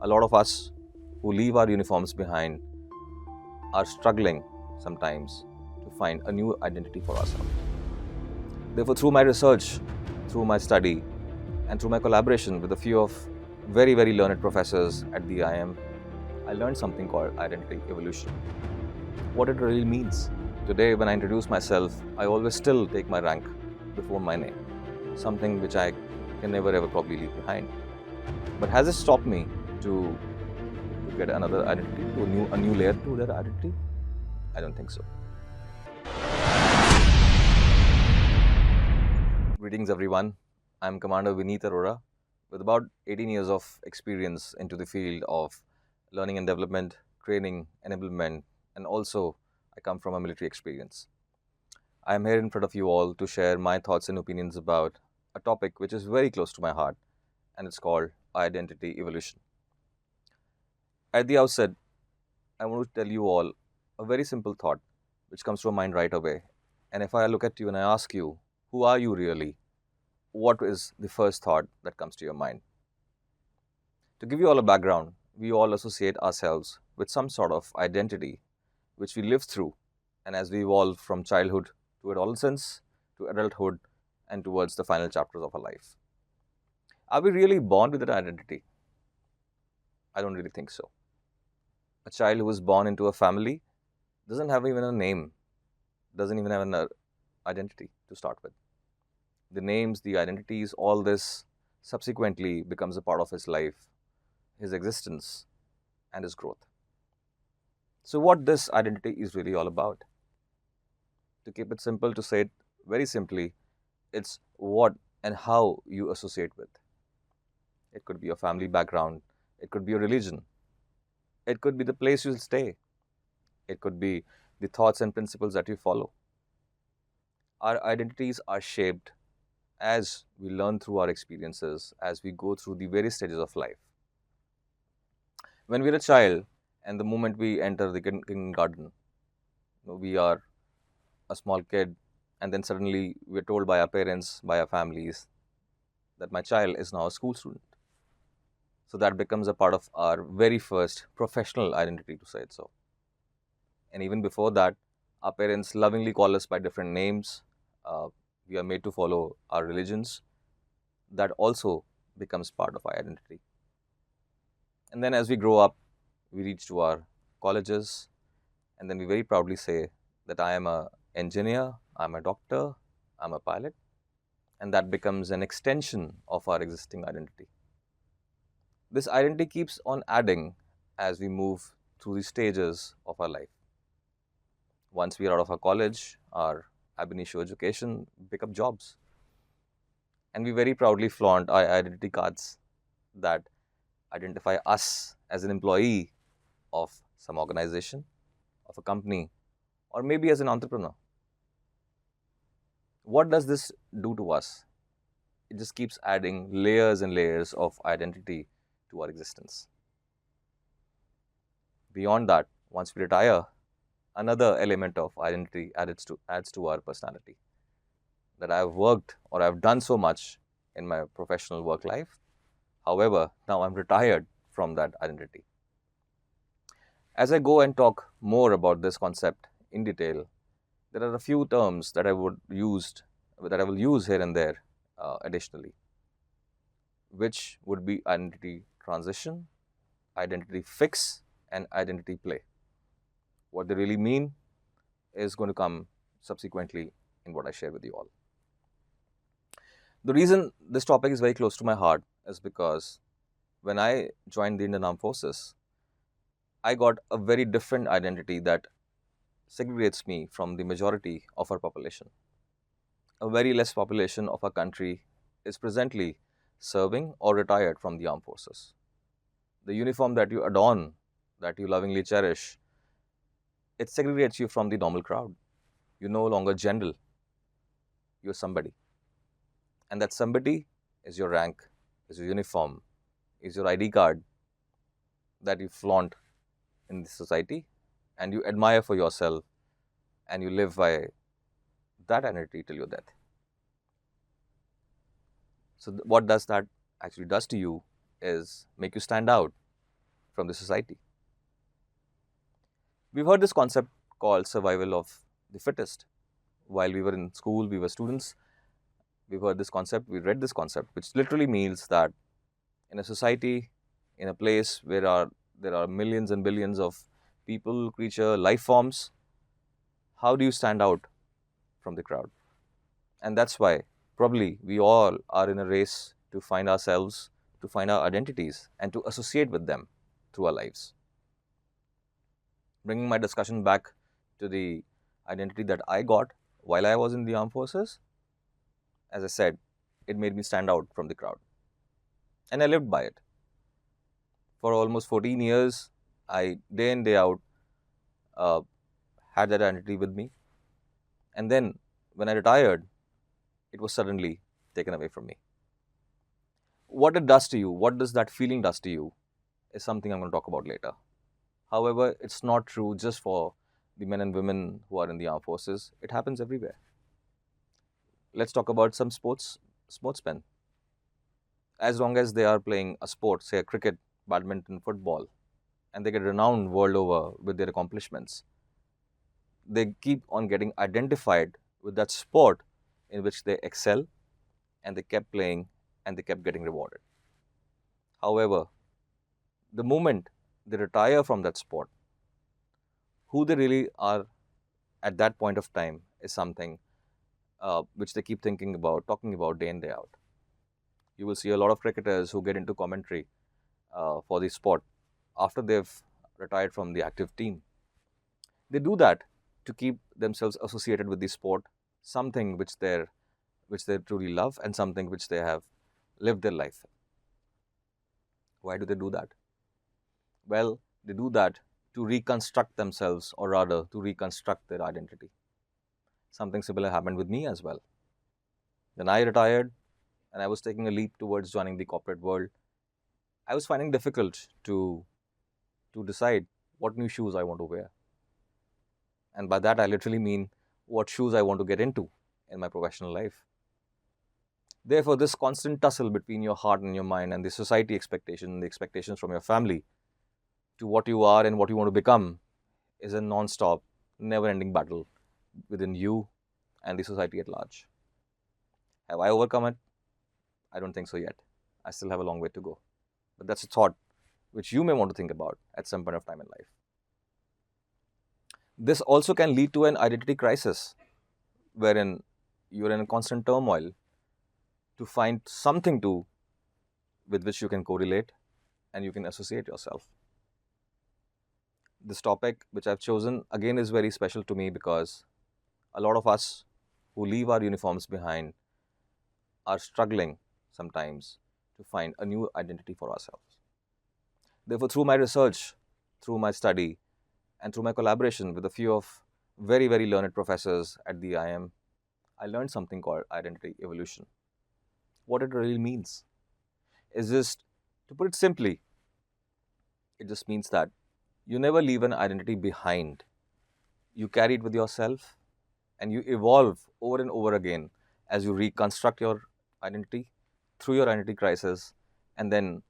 A lot of us who leave our uniforms behind are struggling sometimes to find a new identity for ourselves. Therefore, through my research, through my study, and through my collaboration with a few of very, very learned professors at the IIM, I learned something called identity evolution. What it really means. Today, when I introduce myself, I always still take my rank before my name, something which I can never ever probably leave behind. But has it stopped me to get another identity, to a new layer to that identity? I don't think so. Greetings, everyone. I'm Commander Vineet Arora with about 18 years of experience into the field of learning and development, training, enablement, and also I come from a military experience. I am here in front of you all to share my thoughts and opinions about a topic which is very close to my heart, and it's called identity evolution. At the outset, I want to tell you all a very simple thought which comes to my mind right away. And if I look at you and I ask you, who are you really? What is the first thought that comes to your mind? To give you all a background, we all associate ourselves with some sort of identity which we live through, and as we evolve from childhood to adolescence to adulthood and towards the final chapters of our life. Are we really born with that identity? I don't really think so. A child who is born into a family doesn't have even a name, doesn't even have an identity to start with. The names, the identities, all this subsequently becomes a part of his life, his existence, and his growth. So what this identity is really all about? To keep it simple, to say it very simply, it's what and how you associate with. It could be your family background, it could be your religion, it could be the place you'll stay, it could be the thoughts and principles that you follow. Our identities are shaped as we learn through our experiences, as we go through the various stages of life. When we're a child, and the moment we enter the kindergarten, we are a small kid, and then suddenly we're told by our parents, by our families, that my child is now a school student. So that becomes a part of our very first professional identity, to say it so. And even before that, our parents lovingly call us by different names. We are made to follow our religions. That also becomes part of our identity. And then as we grow up, we reach to our colleges, and then we very proudly say that I am an engineer, I'm a doctor, I'm a pilot, and that becomes an extension of our existing identity. This identity keeps on adding as we move through the stages of our life. Once we are out of our college, our ab initio education, pick up jobs. And we very proudly flaunt our identity cards that identify us as an employee of some organization, of a company, or maybe as an entrepreneur. What does this do to us? It just keeps adding layers and layers of identity to our existence. Beyond that, once we retire, another element of identity adds to our personality. That I've worked or I've done so much in my professional work life. However, now I'm retired from that identity. As I go and talk more about this concept in detail, there are a few terms that I will use here and there additionally, which would be identity transition, identity fix, and identity play. What they really mean is going to come subsequently in what I share with you all. The reason this topic is very close to my heart is because when I joined the Indian Armed Forces, I got a very different identity that segregates me from the majority of our population. A very less population of our country is presently serving or retired from the armed forces. The uniform that you adorn, that you lovingly cherish, it segregates you from the normal crowd. You're no longer general, you're somebody. And that somebody is your rank, is your uniform, is your ID card that you flaunt in the society and you admire for yourself, and you live by that identity till your death. So what does that actually does to you is make you stand out, from the society. We've heard this concept called survival of the fittest. While we were in school, we were students, we've heard this concept, we read this concept, which literally means that in a society, in a place where there are millions and billions of people, creature, life forms, how do you stand out from the crowd? And that's why probably we all are in a race to find ourselves, to find our identities, and to associate with them through our lives. Bringing my discussion back to the identity that I got while I was in the armed forces, as I said, it made me stand out from the crowd. And I lived by it. For almost 14 years, I, day in, day out, uh, had that identity with me. And then when I retired, it was suddenly taken away from me. What it does to you, what does that feeling does to you, is something I'm going to talk about later. However, it's not true just for the men and women who are in the armed forces. It happens everywhere. Let's talk about some sportsmen. As long as they are playing a sport, say a cricket, badminton, football, and they get renowned world over with their accomplishments, they keep on getting identified with that sport in which they excel, and they kept playing and they kept getting rewarded. However, the moment they retire from that sport, who they really are at that point of time is something which they keep thinking about, talking about day in, day out. You will see a lot of cricketers who get into commentary for the sport after they've retired from the active team. They do that to keep themselves associated with the sport, something which they truly love and something which they have lived their life. Why do they do that? Well, they do that to reconstruct themselves, or rather to reconstruct their identity. Something similar happened with me as well. When I retired and I was taking a leap towards joining the corporate world, I was finding difficult to decide what new shoes I want to wear. And by that, I literally mean what shoes I want to get into in my professional life. Therefore, this constant tussle between your heart and your mind and the society expectation, the expectations from your family to what you are and what you want to become is a non-stop, never-ending battle within you and the society at large. Have I overcome it? I don't think so yet. I still have a long way to go. But that's a thought which you may want to think about at some point of time in life. This also can lead to an identity crisis, wherein you're in a constant turmoil to find something with which you can correlate and you can associate yourself. This topic which I've chosen again is very special to me because a lot of us who leave our uniforms behind are struggling sometimes to find a new identity for ourselves. Therefore, through my research, through my study, and through my collaboration with a few of very, very learned professors at the IIM, I learned something called identity evolution. What it really means is just, to put it simply, it just means that you never leave an identity behind. You carry it with yourself and you evolve over and over again as you reconstruct your identity through your identity crisis, and then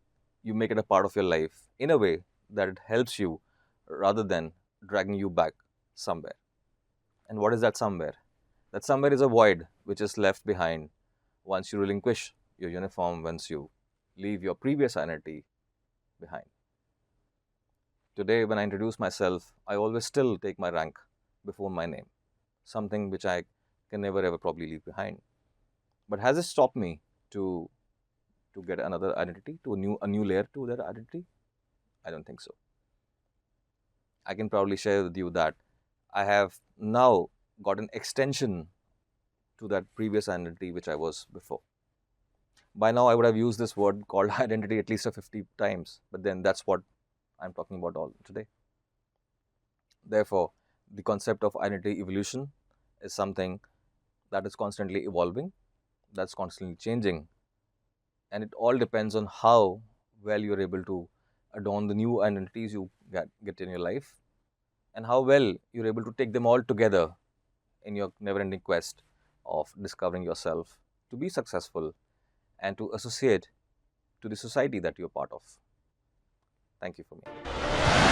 you make it a part of your life in a way that it helps you rather than dragging you back somewhere. And what is that somewhere? That somewhere is a void which is left behind once you relinquish your uniform, once you leave your previous identity behind. Today, when I introduce myself, I always still take my rank before my name, something which I can never ever probably leave behind. But has it stopped me to get another identity, to a new layer to that identity? I don't think so. I can proudly share with you that I have now got an extension to that previous identity which I was before. By now, I would have used this word called identity at least 50 times, but then that's what I'm talking about all today. Therefore, the concept of identity evolution is something that is constantly evolving, that's constantly changing, and it all depends on how well you're able to adorn the new identities you get in your life, and how well you're able to take them all together in your never-ending quest of discovering yourself to be successful and to associate to the society that you're part of. Thank you for me.